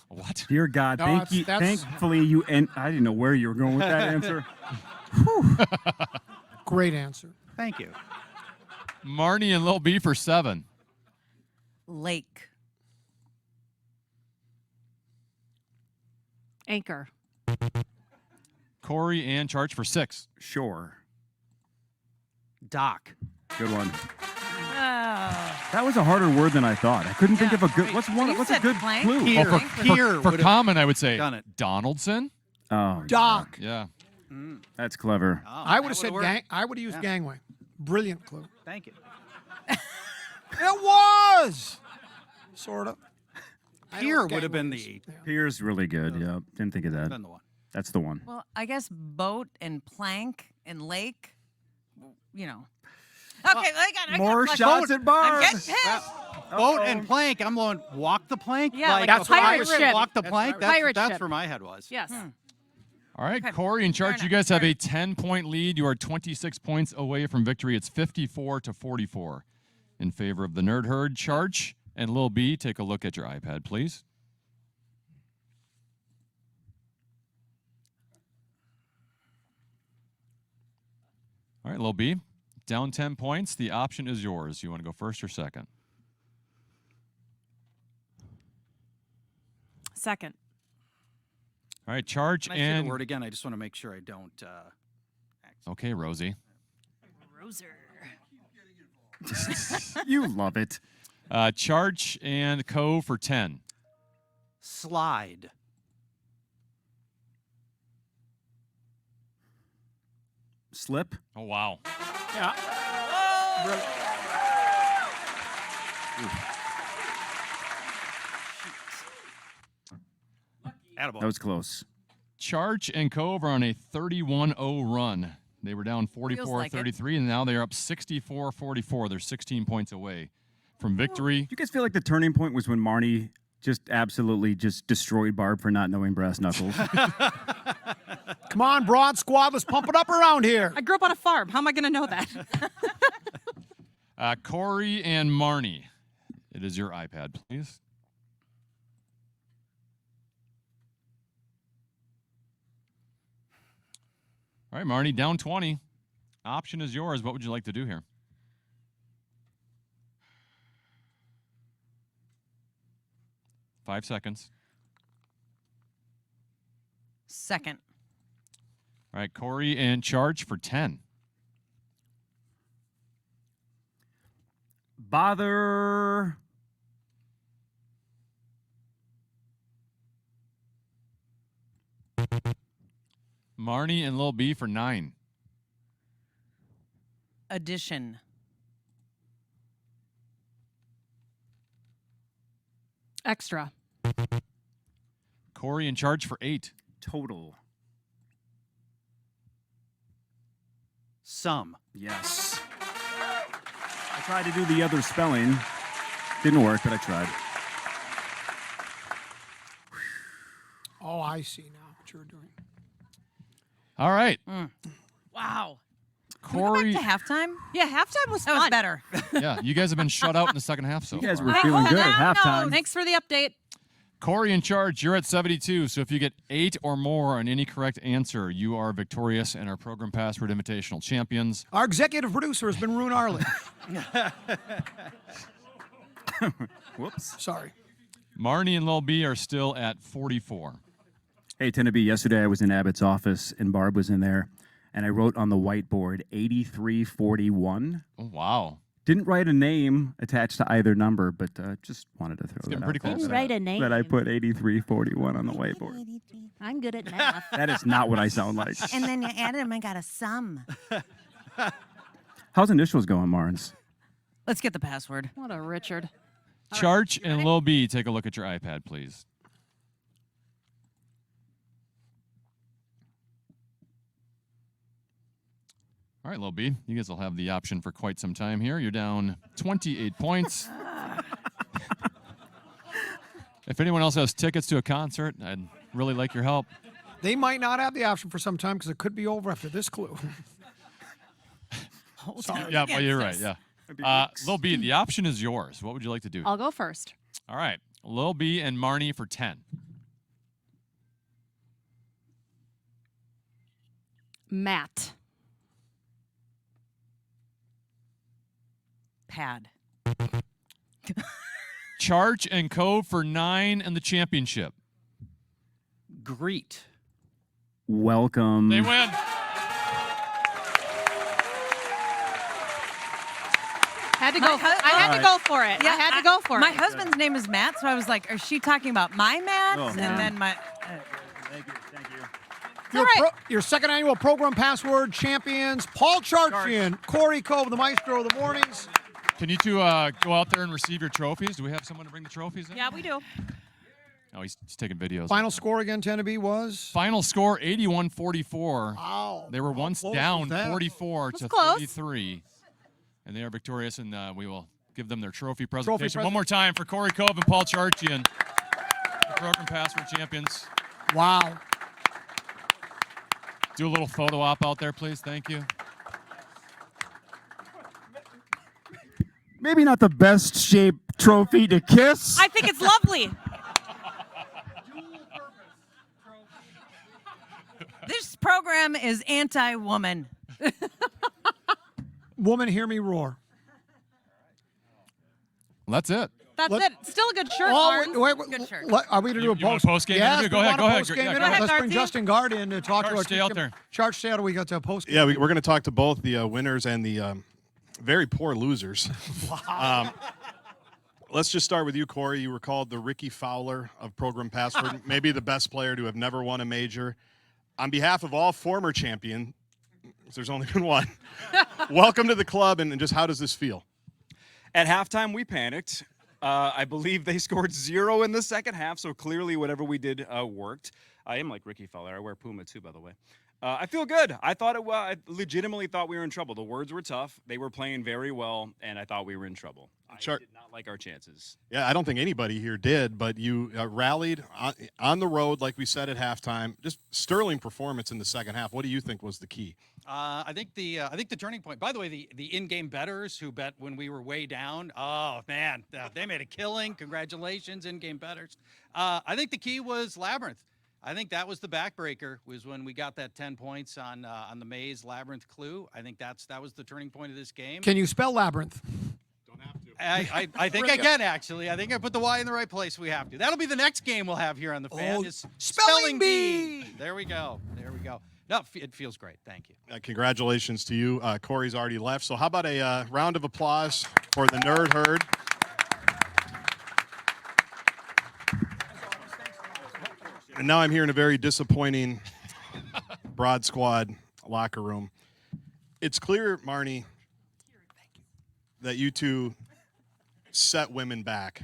S2: What?
S10: Dear God,
S1: No,
S10: thank you.
S1: that's-
S10: Thankfully, you and I didn't know where you were going with that answer.
S1: Great answer.
S4: Thank you.
S2: Marney and Lil B for 7.
S6: Lake.
S7: Anchor.
S2: Cory and Charch for 6.
S10: Shore.
S4: Dock.
S10: Good one.
S6: Oh.
S10: That was a harder word than I thought. I couldn't think of a good. What's one?
S6: You
S10: What's a
S6: said
S10: good
S6: plank.
S10: clue?
S4: Pier.
S2: For,
S4: Pier
S2: for
S4: would've
S2: common, I would say
S4: done it.
S2: Donaldson.
S10: Oh,
S1: Dock.
S2: Yeah.
S10: that's clever.
S4: Oh,
S1: I would
S4: that
S1: have said
S4: would've worked.
S1: I would have used gangway. Brilliant clue.
S4: Thank you.
S1: It was sort of.
S4: Pier would have been the
S10: Pier's really good. Yeah, didn't think of that.
S4: been the one.
S10: That's the one.
S6: Well, I guess boat and plank and lake. You know. Okay, I got
S10: More
S6: flush
S10: shots
S6: boat.
S10: at Barb.
S6: I'm getting pissed.
S4: Boat and plank. I'm going walk the plank.
S7: Yeah, like
S1: That's
S7: a
S1: what I
S7: pirate
S1: was
S7: ship.
S4: Walk the plank. That's,
S7: Pirate
S4: that's
S7: ship.
S4: where my head was.
S7: Yes.
S2: All right,
S6: Okay,
S2: Cory and
S6: fair
S2: Charch, you
S6: enough,
S2: guys have
S6: fair
S2: a 10-point lead. You are 26 points away from victory. It's 54-44 in favor of the Nerd Herd. Charch and Lil B, take a look at your iPad, please. All right, Lil B, down 10 points. The option is yours. You want to go first or second?
S7: Second.
S2: All right, Charch
S4: Can I say
S2: and...
S4: the word again? I just want to make sure I don't.
S2: Okay, Rosie.
S7: Roser.
S10: You love it.
S2: Charch and Cove for 10.
S4: Slide.
S10: Slip.
S2: Oh, wow.
S1: Yeah.
S4: Attaboy.
S10: That was close.
S2: Charch and Cove are on a 31-0 run. They were down
S6: Feels like it.
S2: 44-33, and now they're up 64-44. They're 16 points away from victory.
S10: Do you guys feel like the turning point was when Marney just absolutely just destroyed Barb for not knowing brass knuckles?
S1: Come on, Broad Squad. Let's pump it up around here.
S7: I grew up on a farm. How am I going to know that?
S2: Cory and Marney, it is your iPad, please. All right, Marney, down 20. Option is yours. What would you like to do here? Five seconds.
S6: Second.
S2: All right, Cory and Charch for 10.
S10: Bother.
S2: Marney and Lil B for 9.
S6: Addition.
S7: Extra.
S2: Cory and Charch for 8.
S10: Total.
S4: Sum.
S10: Yes. I tried to do the other spelling. Didn't work, but I tried.
S1: Oh, I see now what you're doing.
S2: All right.
S6: Wow.
S2: Cory.
S6: Can we go back to halftime?
S7: Yeah, halftime was
S6: That
S7: fun.
S6: was better.
S2: Yeah, you guys have been shut out in the second half so
S10: You guys
S2: far.
S10: were feeling good at
S6: Now
S10: halftime.
S7: Thanks for the update.
S2: Cory and Charch, you're at 72. So if you get 8 or more on any correct answer, you are victorious and our Program Password Invitational champions.
S1: Our executive producer has been Rune Arlen.
S10: Whoops.
S1: Sorry.
S2: Marney and Lil B are still at 44.
S10: Hey, Tennessee, yesterday I was in Abbott's office and Barb was in there, and I wrote on the whiteboard 8341.
S2: Oh, wow.
S10: Didn't write a name attached to either number, but just wanted to throw that
S2: getting
S10: out
S2: pretty
S10: there.
S2: close.
S7: Didn't write a name.
S10: That I put 8341 on the whiteboard.
S7: I'm good at math.
S10: That is not what I sound like.
S6: And then you added them, I got a sum.
S10: How's initials going, Marnes?
S6: Let's get the password.
S7: What a Richard.
S2: Charch and Lil B, take a look at your iPad, please. All right, Lil B, you guys will have the option for quite some time here. You're down 28 points. If anyone else has tickets to a concert, I'd really like your help.
S1: They might not have the option for some time because it could be over after this clue. Sorry.
S2: Yeah, well, you're right. Yeah. Lil B, the option is yours. What would you like to do?
S7: I'll go first.
S2: All right. Lil B and Marney for 10.
S7: Matt.
S6: Pad.
S2: Charch and Cove for 9 and the championship.
S4: Greet.
S10: Welcome.
S2: They win.
S7: Had to go. I had to go for it. I had to go for it.
S6: My husband's name is Matt, so I was like, "Is she talking about my Matt?" And then my.
S10: Thank you.
S1: Your second annual program password champions, Paul Charchian, Cory, Cove, the maestro of the mornings.
S2: Can you two go out there and receive your trophies? Do we have someone to bring the trophies in?
S7: Yeah, we do.
S2: Oh, he's taking videos.
S1: Final score again, Tenneby, was?
S2: Final score, 81-44.
S1: Wow.
S2: They were once
S1: close
S2: down
S1: was that?
S2: 44
S7: That's
S2: to
S7: close.
S2: 33. And they are victorious, and we will give them their trophy presentation.
S1: presentation.
S2: One more time for Cory Cove and Paul Charchian, the program password champions.
S1: Wow.
S2: Do a little photo op out there, please. Thank you.
S10: Maybe not the best shaped trophy to kiss.
S7: I think it's lovely.
S6: This program is anti-woman.
S1: Woman, hear me roar.
S2: Well, that's it.
S7: That's
S1: Let-
S7: it. Still a good shirt,
S1: Oh,
S7: Barnes.
S6: Good shirt.
S1: Are we going to do a
S2: You want a post-game
S1: Yes,
S2: interview? Go
S1: we
S2: ahead,
S1: want a
S2: go ahead.
S1: post-game
S2: Yeah, go
S1: interview.
S2: ahead.
S1: Let's bring
S7: Darcy.
S1: Justin Gard in to talk to
S2: Charch,
S1: our
S2: stay out there.
S1: Charch, stay out. We got the post.
S3: Yeah, we're going to talk to both the winners and the very poor losers. Let's just start with you, Cory. You were called the Ricky Fowler of Program Password, maybe the best player to have never won a major. On behalf of all former champions, there's only been one, welcome to the club, and just how does this feel?
S5: At halftime, we panicked. I believe they scored 0 in the second half, so clearly whatever we did worked. I am like Ricky Fowler. I wear Puma too, by the way. I feel good. I legitimately thought we were in trouble. The words were tough. They were playing very well, and I thought we were in trouble. I did not like our chances.
S3: Yeah, I don't think anybody here did, but you rallied on the road, like we said at halftime. Just sterling performance in the second half. What do you think was the key?
S4: I think the turning point. By the way, the in-game bettors who bet when we were way down. Oh man, they made a killing. Congratulations, in-game bettors. I think the key was Labyrinth. I think that was the backbreaker. Was when we got that 10 points on the Maze Labyrinth clue. I think that was the turning point of this game.
S1: Can you spell labyrinth?
S3: Don't have to.
S4: I think I can actually. I think I put the Y in the right place. We have to. That'll be the next game we'll have here on the fan.
S1: Oh,
S4: Is
S1: spelling bee.
S4: There we go. There we go. No, it feels great. Thank you.
S3: Congratulations to you. Cory's already left. So how about a round of applause for the Nerd Herd? And now I'm here in a very disappointing Broad Squad locker room. It's clear, Marney, that you two set women back.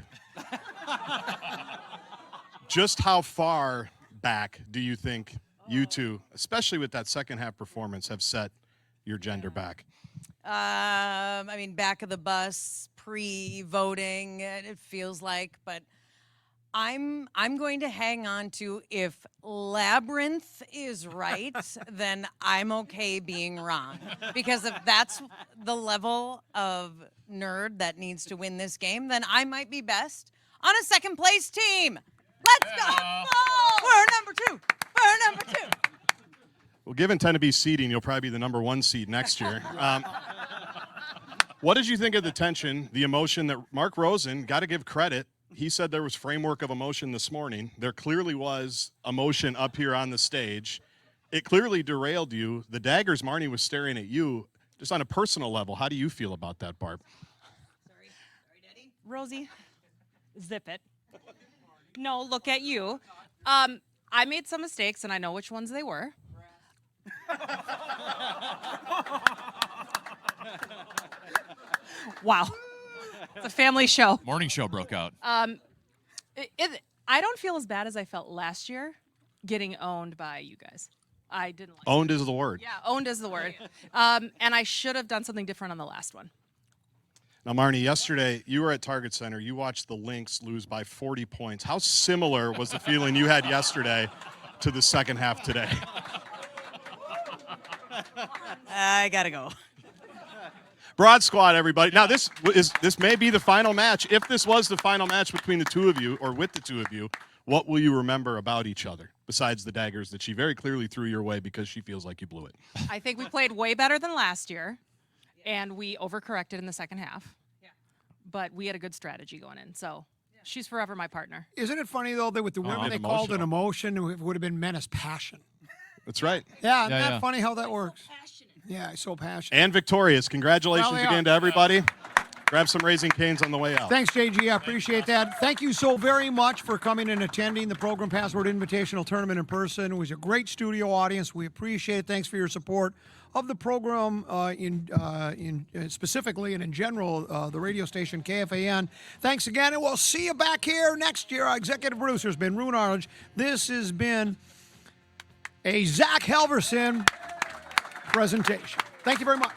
S3: Just how far back do you think you two, especially with that second half performance, have set your gender back?
S6: I mean, back of the bus, pre-voting, it feels like, but I'm going to hang on to if Labyrinth is right, then I'm okay being wrong. Because if that's the level of nerd that needs to win this game, then I might be best on a second place team. Let's go! We're number 2. We're number 2.
S3: Well, given Tenneby's seeding, you'll probably be the number 1 seed next year. What did you think of the tension, the emotion that Mark Rosen, got to give credit, he said there was framework of emotion this morning. There clearly was emotion up here on the stage. It clearly derailed you. The daggers Marney was staring at you, just on a personal level. How do you feel about that, Barb?
S6: Sorry, Daddy.
S7: Rosie, zip it. No, look at you. I made some mistakes, and I know which ones they were. Wow. It's a family show.
S2: Morning show broke out.
S7: I don't feel as bad as I felt last year getting owned by you guys. I didn't like
S3: Owned is the word.
S7: Yeah, owned is the word. And I should have done something different on the last one.
S3: Now, Marney, yesterday you were at Target Center. You watched the Lynx lose by 40 points. How similar was the feeling you had yesterday to the second half today?
S6: I gotta go.
S3: Broad Squad, everybody. Now, this may be the final match. If this was the final match between the two of you, or with the two of you, what will you remember about each other, besides the daggers that she very clearly threw your way because she feels like you blew it?
S7: I think we played way better than last year, and we overcorrected in the second half. Yeah. But we had a good strategy going in, so she's forever my partner.
S1: Isn't it funny, though, that with the women they called it emotion, it would have been meant as passion.
S3: That's right.
S1: Yeah, isn't that funny how that works? Yeah, so passionate.
S3: And victorious. Congratulations
S1: Well,
S3: again to everybody. Grab some Raising Cane's on the way out.
S1: Thanks, JG. I appreciate that. Thank you so very much for coming and attending the Program Password Invitational Tournament in person. It was a great studio audience. We appreciate it. Thanks for your support of the program specifically and in general, the radio station KFAN. Thanks again, and we'll see you back here next year. Our executive producer has been Rune Arledge. This has been a Zach Halverson presentation. Thank you very much.